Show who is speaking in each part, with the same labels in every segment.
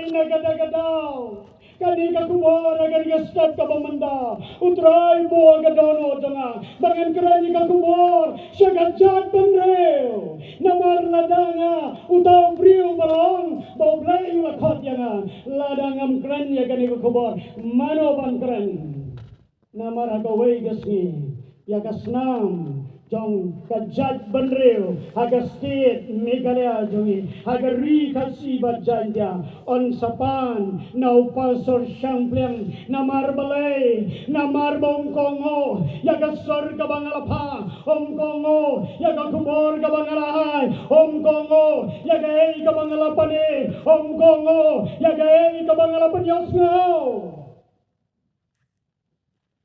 Speaker 1: utray na gada-gadaw. Kani ka kubor agar gastat ka pamanda. Utray mo agadono janga. Bangan kerani ka kubor siya gajat penreo. Namar ladanga utaw priu balong. Boblay lakot yanga. Ladangam keren ya kani ka kubor. Mano bang keren. Namar agaway gasni. Ya kasnam. Jong kajat benreo haga state Meghalaya jongi haga ri kasi bajanja on sapan na upasor siyangpleng na marbalay na marbongkongo yaga sor kabangalapa omkongo yaga kubor kabangalahay omkongo yaga ei kabangalapane omkongo yaga ei kabangalapan yosngo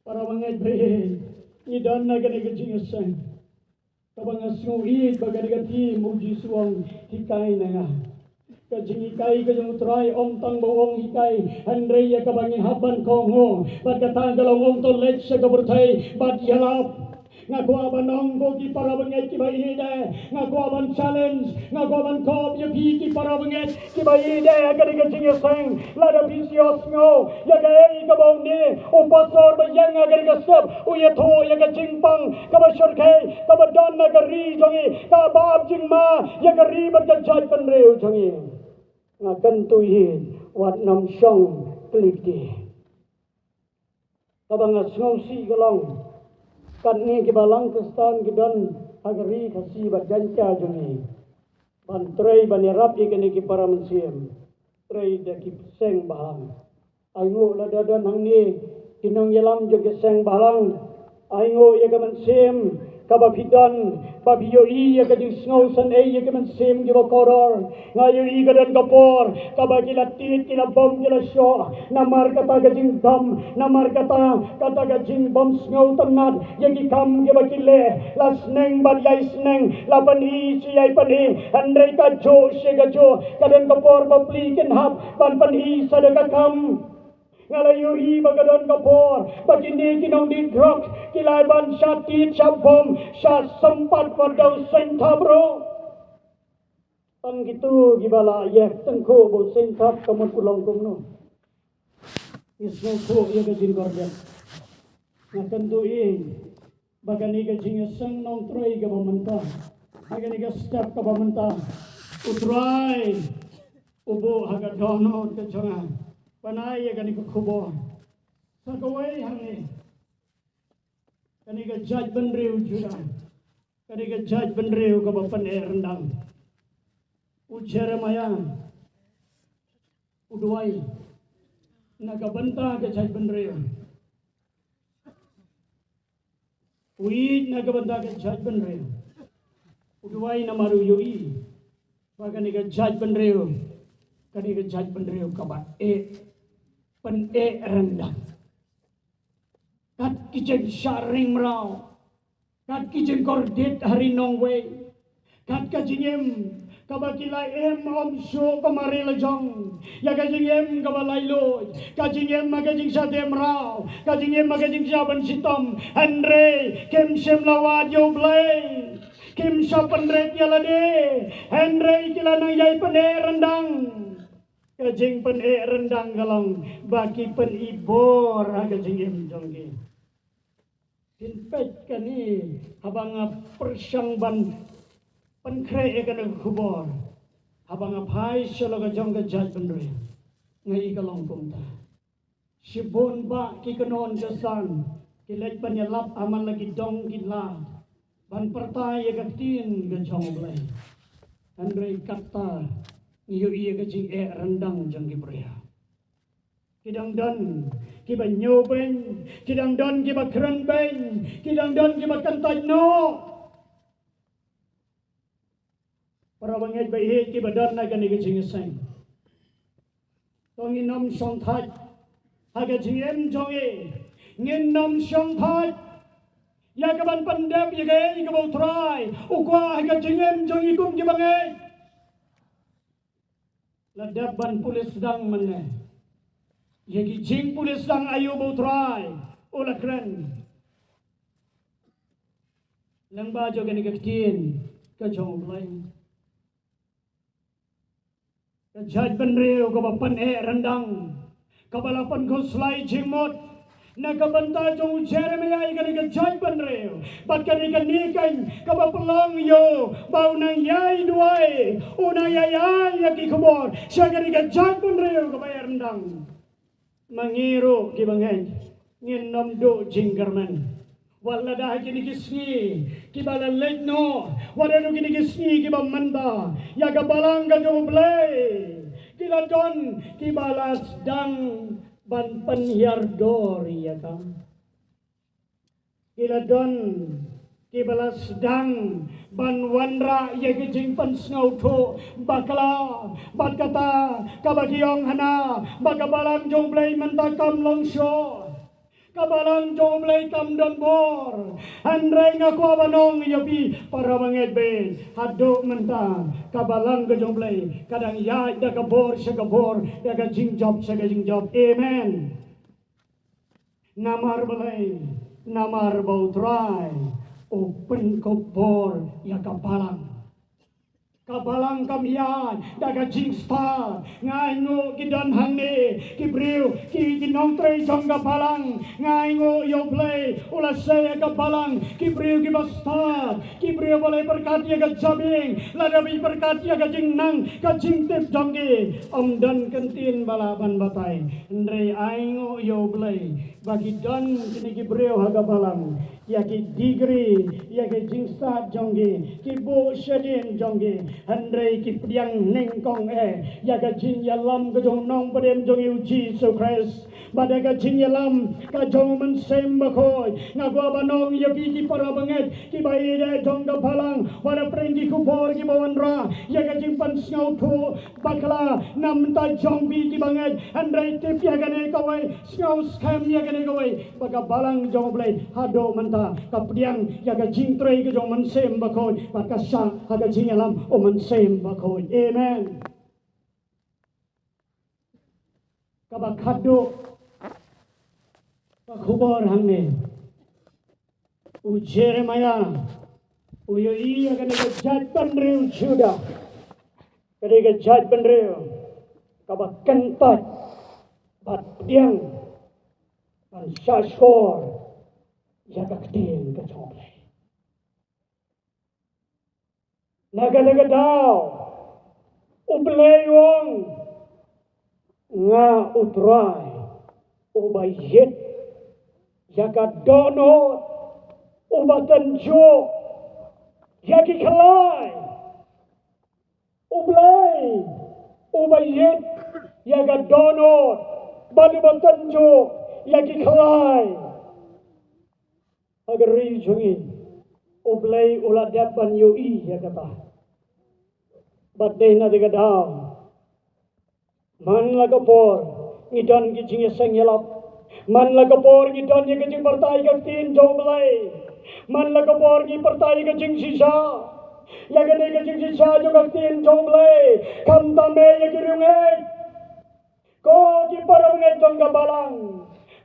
Speaker 1: para mga ibre idan na ganigajingasan kabang asungit bagadagati muji suang hikay na nga. Kajing hikay kajang utray om tang bawang hikay Andrea kabangin haban kongo pagkatanggal om tolet sa kaburtay bad yalap ngaku aban nonggo ki para benget ki bayide ngaku aban challenge ngaku aban kop yuki ki para benget ki bayide agar kajing yasang lada visios ngo yaga ei kabong ni upasor bayang agar gasap uyatho yaga jingpang kabashor kay kabadon nagari jongi kabab jingma yaga ri bagajat penreu jongi ngakan tuhin wat nam syong klikdi kabang asngsi galong kan ni kibalang kestan kidan agari kasi bajanca juni bantray banirap ikani ki para mensiam tray da ki seng balang aingo ladadan hang ni kinong yalam joge seng balang aingo yaga mensiam kabapidan babiyoi yaga jing snausan ei yaga mensiam ki bakoror ngayo i gadan kapor kabagilatit kinabom kila syo namar kata gajing dam namar kata gajing bom snau tanad yagi kam ki bakile lasneng badyai sneng lapan hi siyai pani andrei ka jo shega jo kadan kapor babli kin hap pan hi sadaka kam ngalayo hi bagadon kapor bagindi kinong di drok kilaiban syatit syabom syat sempat wadau sentab bro tan gitu gibala yek tengko bo sentab kamu pulang kumno isno ko ya gajin korban ngakan tuin bagani gajing sang nong troy ga mamanta bagani ga step ka mamanta utrai ubo haga dono ke jangan panai ya gani ko kubo sagawai hangi kani ga jaj benreu jura kani ga jaj benreu ka bapan rendang ujara maya udwai nagabanta ka jaj benreu uid nagabanta ka jaj benreu udwai namaru yoi bagani ga jaj benreu kani ga jaj benreu ka ba pen rendang kat kijeng sharing rau kat kijeng kordet hari nongwe kat kajingem kabakila om syo kamari lejong ya kajingem kabalailo kajingem magajing sa demrau kajingem magajing sa bensitom Andre kem sem lawad yo blay kem sa penret yalade Andre kila nang yai pene rendang kajing pene rendang galong baki pen ibor kajing em jongge tinpet kani habang persang ban penkre ekan kubor habang apai syalaga jong ka jaj benre ngai kalong kumta sibon ba ki kanon kesan kilet panyalap aman lagi dong gila ban pertai ya tin ga jong blai andre kata niyo iya ka jing rendang jong ki brea kidang don kiba nyoben kidang don kiba keren ben kidang don kiba kantai no para bangai bayi kiba don na gani gajing sang tong inom song thai haga jingem jonge ngin nom song thai ya kaban pandep ya gay ka try ukwa haga jingem jonge kum ki bangai ladap ban pulis dang mane yagi jing pulis dang ayo bo try ola kren lang ba jo gani gaktin ka jong blai ka Jaj benreu ko bapan rendang. Kabalapan ko slay jingmot. Nakabanta jong Jeremiah ikani ka jaj benreu. Bat kani ka nikan kabapalong yo. Bau nang yai duai. Unang yai yaki kubor. Siya kani ka jaj benreu kabaya rendang. Mangiru kibangay. Nginom do jinggarman. Wala dah kini kisni kibala legno wala no kini kisni kibam manda ya kabalang ka joblay kila don kibalas dang ban penhiardori ya kam kila don kibalas dang ban wanra ya kijing pensngau tho bakla batkata kabagiong hana bakabalang joblay mentakam longsho kabalang joblay kam don bor andray nga ko abanong yapi para mangedbe hado menta kabalang ka joblay kadang ya da kabor sa kabor da ka jingjob sa ka jingjob amen namar balay namar bautray open kabor ya kabalang kabalang kamiyan daga jingsta ngaingo kidan hangne kibriu ki kinongtre jong kabalang ngaingo yoblay ula saya kabalang kibriu kibasta kibriu balay perkati ka jabing ladabi perkati ka jingnang ka jingtip jongge omdan kentin balaban batay ndre aingo yoblay bagi dan kini kibriu hagabalang yaki digri yaki jingsta jongge kibo shadin jongge Andrei kipriang nengkong yaga jin yalam kajong nong padem jong uji so Christ badaga jin yalam kajong mensem bakoy ngagwa banong yabi ki para banget ki baida jong kapalang wala prengi kubor ki bawanra yaga jin pansngau tho bakla namta jong bi ki banget Andrei tip yaga ne kawai ngau scam yaga ne kawai baga balang jong blai hado menta kapriang yaga jin trei kajong mensem bakoy bakasa haga jin yalam same bakoy amen kabakado kakhubor hangne u Jeremiah uyo iya kani ka jaj penreu Juda kani ka jaj penreu kabakentat bat diang an shashkor jaga ktin ka chomle naga daw ublayong nga utray ubayit yaga dono ubatanjo yagi kalay ublay ubayit yaga dono balubatanjo yagi kalay agar rijungin ublay uladapan yoi ya kata badai na diga daw man lagapor ngidon gijing seng yelap man lagapor ngidon ye gijing partai gaktin joblay man lagapor gi partai gijing sisa ya gane gijing sisa jo gaktin joblay kam tame ye girunge ko ki parang ngedong gabalang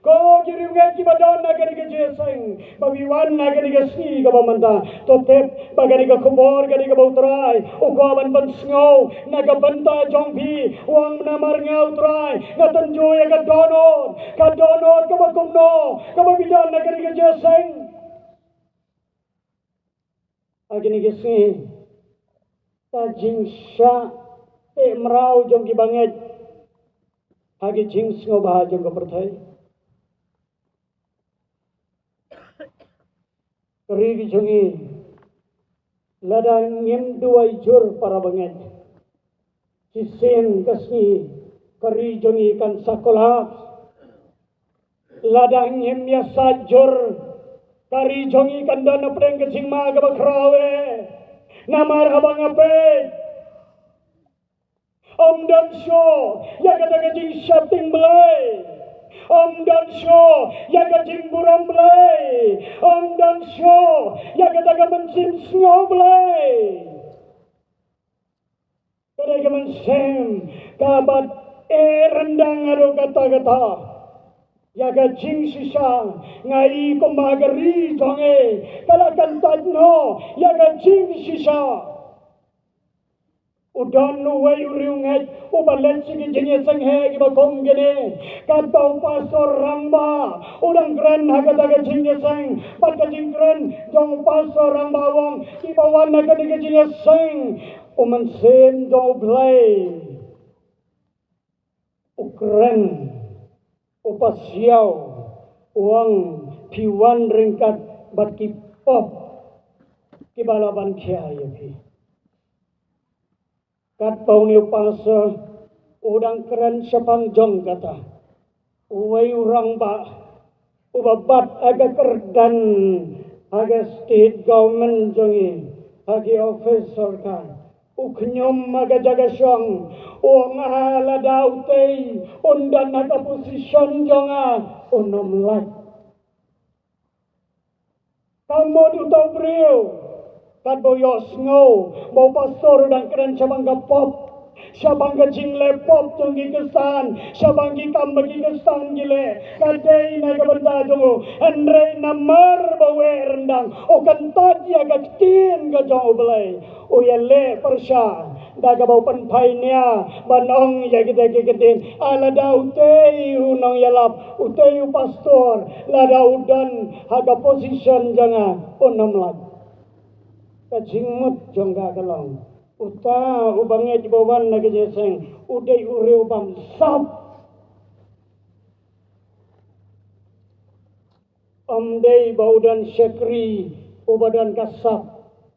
Speaker 1: ko giringet ki badon nagari ke jeseng bawiwan nagari ke sni ka bamanta totep bagari ka kubor gari ka bautray ukaban bansngaw nagabanta jongpi wang namar ngaw tray natanjoy ka donor ka bagumno ka babidan nagari ke jeseng agini ke sni ta jingsha emrau jongki banget agi jings ngo bahajong ka perthay Keri jongi ladang ngem duai jur para banget kisen kasni keri jongi kan sakolah ladang ngem ya sajur keri jongi kan dana preng kecing ma ka bakrawe namar habang ape om dan show ya kata kecing shopping belai Om dan show ya gajing buram belai Om dan show ya kata mensim snow belai kata mensem kabat rendang ado kata-kata ya gajing sisa ngai komagari jonge kala kan tadno ya gajing sisa Udan nuway uriunget ubalet sige jenge sanghe ki bakong gene kat bau pasor rangba udang kren hagadaga jenge sang pat kajingkren jong pasor rangba wong ki bawan hagadaga jenge sang uman sem jong blay ukren upasiaw uang piwan ringkat bat ki pop ki balaban kya yapi kat bau ni upasa udang keren sepang jong kata uway urang ba ubabat aga kerdan aga state government jongi agi office sarkar uknyom aga jaga syong o ngahala dautay undan aga posisyon jonga unom lak kamu dutaw brio kat boyos ngo mau pastor dan keren sabang pop sabang jingle pop jongi kesan sabang kambagi kesan gile kadai na kabanda jongo andre namar bawe rendang o kantat ya gatin ga jongo belai o yale persya daga bau panpainya banong ya kita kitin ala daute unong yalap utei pastor lada udan haga position janga onom lag kajingmut jongga kalong uta ubange jibawan na kajeseng uday ureu bam sap amdei baudan syekri ubadan kasap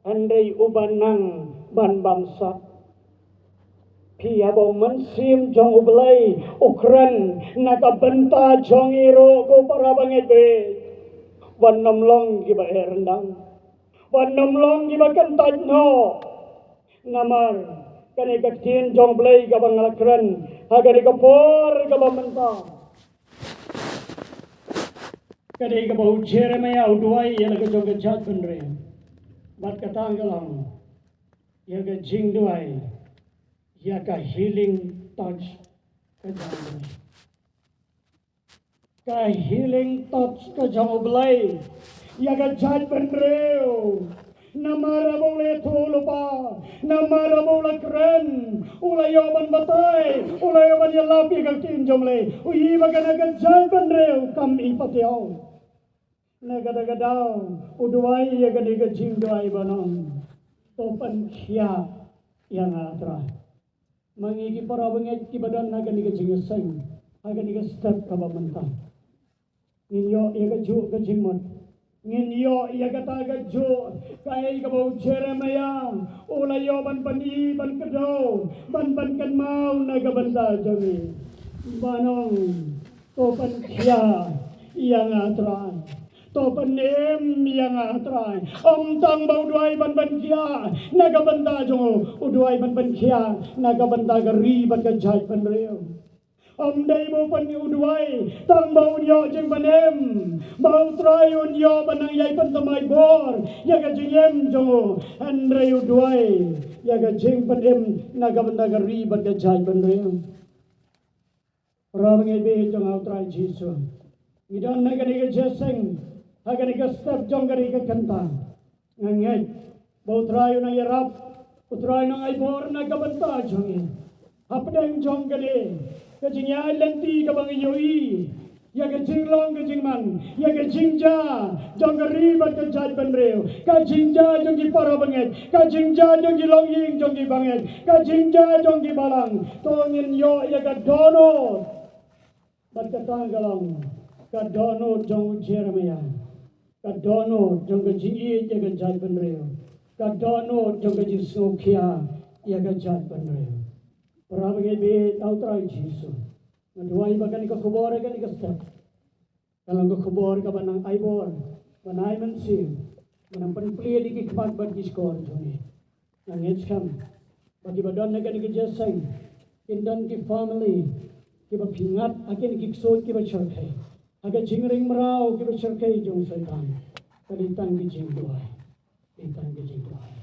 Speaker 1: andai ubanang ban bamsa pia bau mensim jong ublay ukran nakabenta jong iro ko para banget be wanam long giba rendang wanam long giba kantat no namar kani katin jong blay gabang alakran hagani kapor gabang menta kani gabau Jeremiah uduai yalaga jong gajat benre bat katanggalang yaga jing duai yaga healing touch kajang ka healing touch kajang blay yaga jat benre namara boleh lupa namara boleh keren ulayaban batay ulayaban yalapi kakin jomle uyi bagana gajal benreu kami patiaw nagadagadaw uduai yagadiga jing duai banong topan kya yang atra mangigi para banget kibadan naganiga jingaseng naganiga step kabamanta ninyo yagaju gajingmon nginyo iya kata gajo kai kabau Jeremiah ulayo ban pani ban kedo ban kan mau naga banda jami banong topan kya yang atrai topan em yang atrai tang bau duai ban kya naga banda jongo uduai ban kya naga banda gari ban kajai ban reo amdai mo pan uduai tang bau nyo jeng panem bau trai unyo panang yai pantamai bor yaga jengem jongo andre uduai yaga jeng panem naga banda gari ban kajai ban reo ramnge be jong trai jisu idan naga niga jeseng haga niga step jong gari ka kanta ngangai bau trai na yarap utrai nang ai bor naga banda jongi hapdeng jong gade kajingya lenti kabang yoi ya kajinglong kajingman ya kajingja jonggari bat kajat benreu kajingja jonggi para banget kajingja jonggi longying jonggi banget kajingja jonggi balang tongin yo ya kadono bat katanggalang kadono jong Jeremiah kadono jong kajingi ya kajat benreu kadono jong kajisnokia ya kajat benreu Orang ini tahu terakhir Yesus. Menduai bagan ika kubor kan ika step. Kalau ika kubor ka banang aibor, banai mensim, banang penpli di kikmat bagi skor joni. Nangis kam. Bagi badan naga ika jaseng, kindan ki family, kiba pingat akin kiksot kiba cerkai. Aga jingring merau kiba cerkai jong setan. Kalitan ki jing duai. Kalitan ki jing duai.